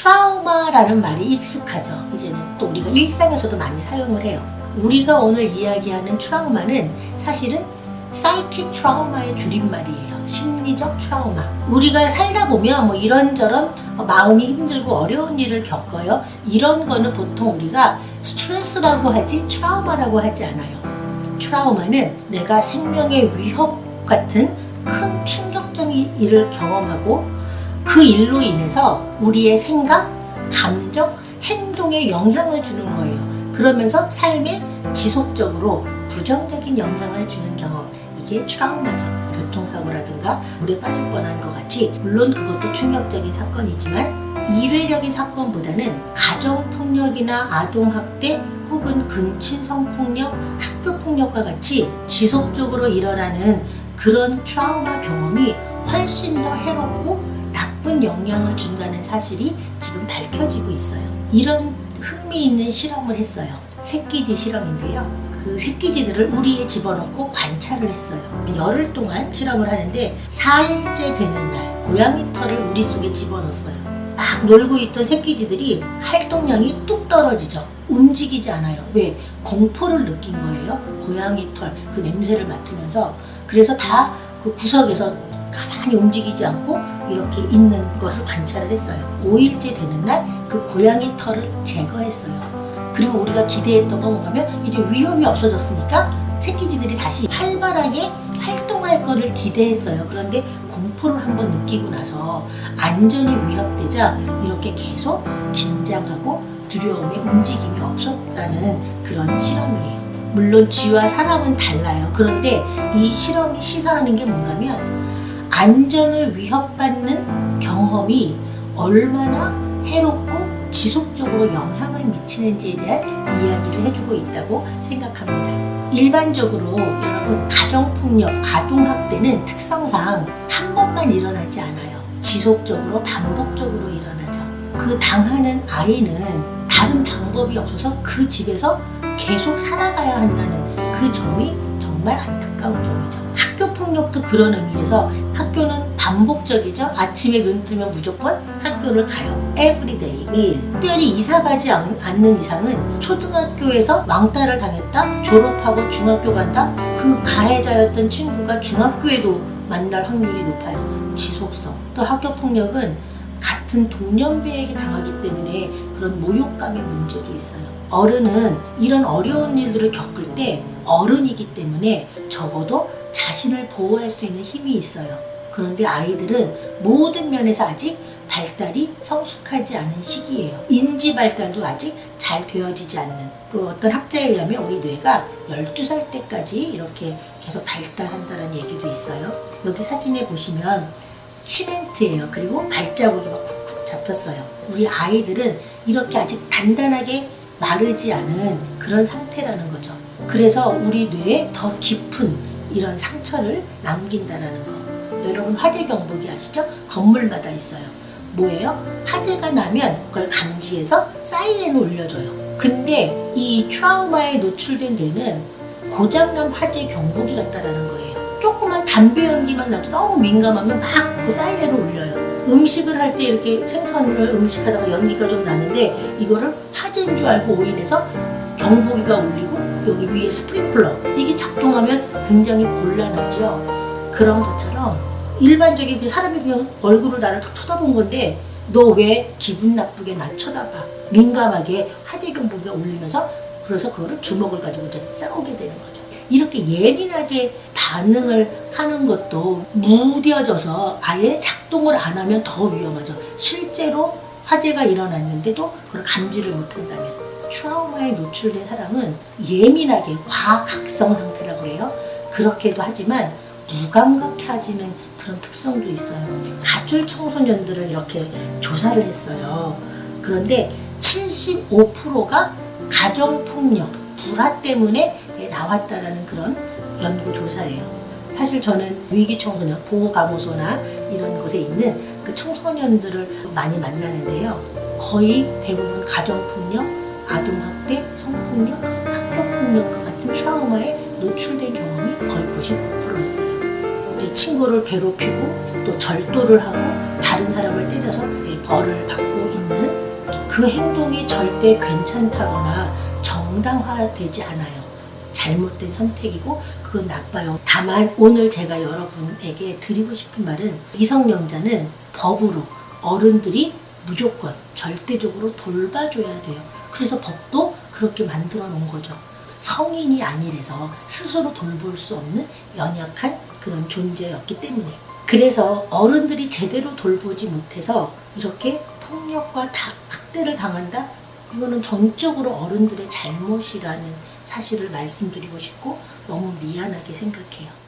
트라우마라는 말이 익숙하죠. 이제는 또 우리가 일상에서도 많이 사용을 해요. 우리가 오늘 이야기하는 트라우마는 사실은 사이킥 트라우마의 줄임말이에요. 심리적 트라우마. 우리가 살다 보면 뭐 이런저런 마음이 힘들고 어려운 일을 겪어요. 이런 거는 보통 우리가 스트레스라고 하지 트라우마라고 하지 않아요. 트라우마는 내가 생명의 위협 같은 큰 충격적인 일을 경험하고 그 일로 인해서 우리의 생각, 감정, 행동에 영향을 주는 거예요. 그러면서 삶에 지속적으로 부정적인 영향을 주는 경험, 이게 트라우마죠. 교통사고라든가 물에 빠질 뻔한 것 같이, 물론 그것도 충격적인 사건이지만 일회적인 사건보다는 가정폭력이나 아동학대 혹은 근친성폭력, 학교폭력과 같이 지속적으로 일어나는 그런 트라우마 경험이 훨씬 더 해롭고 나쁜 영향을 준다는 사실이 지금 밝혀지고 있어요. 이런 흥미있는 실험을 했어요. 새끼쥐 실험인데요. 그 새끼쥐들을 우리에 집어넣고 관찰을 했어요. 열흘 동안 실험을 하는데 4일째 되는 날 고양이 털을 우리 속에 집어넣었어요. 막 놀고 있던 새끼쥐들이 활동량이 뚝 떨어지죠. 움직이지 않아요. 왜? 공포를 느낀 거예요. 고양이 털 그 냄새를 맡으면서. 그래서 다 그 구석에서 가만히 움직이지 않고 이렇게 있는 것을 관찰을 했어요. 5일째 되는 날 그 고양이 털을 제거했어요. 그리고 우리가 기대했던 건 뭐냐면 이제 위험이 없어졌으니까 새끼쥐들이 다시 활발하게 활동할 거를 기대했어요. 그런데 공포를 한번 느끼고 나서 안전이 위협되자 이렇게 계속 긴장하고 두려움에 움직임이 없었다는 그런 실험이에요. 물론 쥐와 사람은 달라요. 그런데 이 실험이 시사하는 게 뭔가면 안전을 위협받는 경험이 얼마나 해롭고 지속적으로 영향을 미치는지에 대한 이야기를 해주고 있다고 생각합니다. 일반적으로 여러분 가정폭력, 아동학대는 특성상 한 번만 일어나지 않아요. 지속적으로 반복적으로 일어나죠. 그 당하는 아이는 다른 방법이 없어서 그 집에서 계속 살아가야 한다는 그 점이 정말 안타까운 점이죠. 학교폭력도 그런 의미에서 학교는 반복적이죠. 아침에 눈 뜨면 무조건 학교를 가요. everyday, 매일. 특별히 이사 가지 않는 이상은 초등학교에서 왕따를 당했다, 졸업하고 중학교 간다, 그 가해자였던 친구가 중학교에도 만날 확률이 높아요. 지속성. 또 학교폭력은 같은 동년배에게 당하기 때문에 그런 모욕감의 문제도 있어요. 어른은 이런 어려운 일들을 겪을 때 어른이기 때문에 적어도 자신을 보호할 수 있는 힘이 있어요. 그런데 아이들은 모든 면에서 아직 발달이 성숙하지 않은 시기예요. 인지 발달도 아직 잘 되어지지 않는, 그 어떤 학자에 의하면 우리 뇌가 12살 때까지 이렇게 계속 발달한다는 얘기도 있어요. 여기 사진에 보시면 시멘트예요. 그리고 발자국이 막 쿡쿡 잡혔어요. 우리 아이들은 이렇게 아직 단단하게 마르지 않은 그런 상태라는 거죠. 그래서 우리 뇌에 더 깊은 이런 상처를 남긴다라는 거. 여러분 화재 경보기 아시죠? 건물마다 있어요. 뭐예요? 화재가 나면 그걸 감지해서 사이렌을 울려줘요. 근데 이 트라우마에 노출된 데는 고장난 화재 경보기 같다라는 거예요. 조그만 담배 연기만 나도 너무 민감하면 막 그 사이렌을 울려요. 음식을 할 때 이렇게 생선을 음식하다가 연기가 좀 나는데 이거를 화재인 줄 알고 오인해서 경보기가 울리고 여기 위에 스프링클러 이게 작동하면 굉장히 곤란하죠. 그런 것처럼 일반적인 그 사람이 그냥 얼굴을 나를 탁 쳐다본 건데 너 왜 기분 나쁘게 나 쳐다봐? 민감하게 화재 경보기가 울리면서 그래서 그거를 주먹을 가지고 이제 싸우게 되는 거죠. 이렇게 예민하게 반응을 하는 것도 무뎌져서 아예 작동을 안 하면 더 위험하죠. 실제로 화재가 일어났는데도 그걸 감지를 못한다면. 트라우마에 노출된 사람은 예민하게 과각성 상태라고 그래요. 그렇게도 하지만 무감각해지는 그런 특성도 있어요. 가출 청소년들을 이렇게 조사를 했어요. 그런데 75%가 가정폭력, 불화 때문에 나왔다라는 그런 연구조사예요. 사실 저는 위기청소년, 보호감호소나 이런 곳에 있는 그 청소년들을 많이 만나는데요. 거의 대부분 가정폭력, 아동학대, 성폭력, 학교폭력과 같은 트라우마에 노출된 경험이 거의 99%였어요. 이제 친구를 괴롭히고 또 절도를 하고 다른 사람을 때려서 벌을 받고 있는 그 행동이 절대 괜찮다거나 정당화되지 않아요. 잘못된 선택이고 그건 나빠요. 다만 오늘 제가 여러분에게 드리고 싶은 말은 미성년자는 법으로 어른들이 무조건 절대적으로 돌봐줘야 돼요. 그래서 법도 그렇게 만들어 놓은 거죠. 성인이 아니라서 스스로 돌볼 수 없는 연약한 그런 존재였기 때문에. 그래서 어른들이 제대로 돌보지 못해서 이렇게 폭력과 학대를 당한다? 이거는 전적으로 어른들의 잘못이라는 사실을 말씀드리고 싶고 너무 미안하게 생각해요.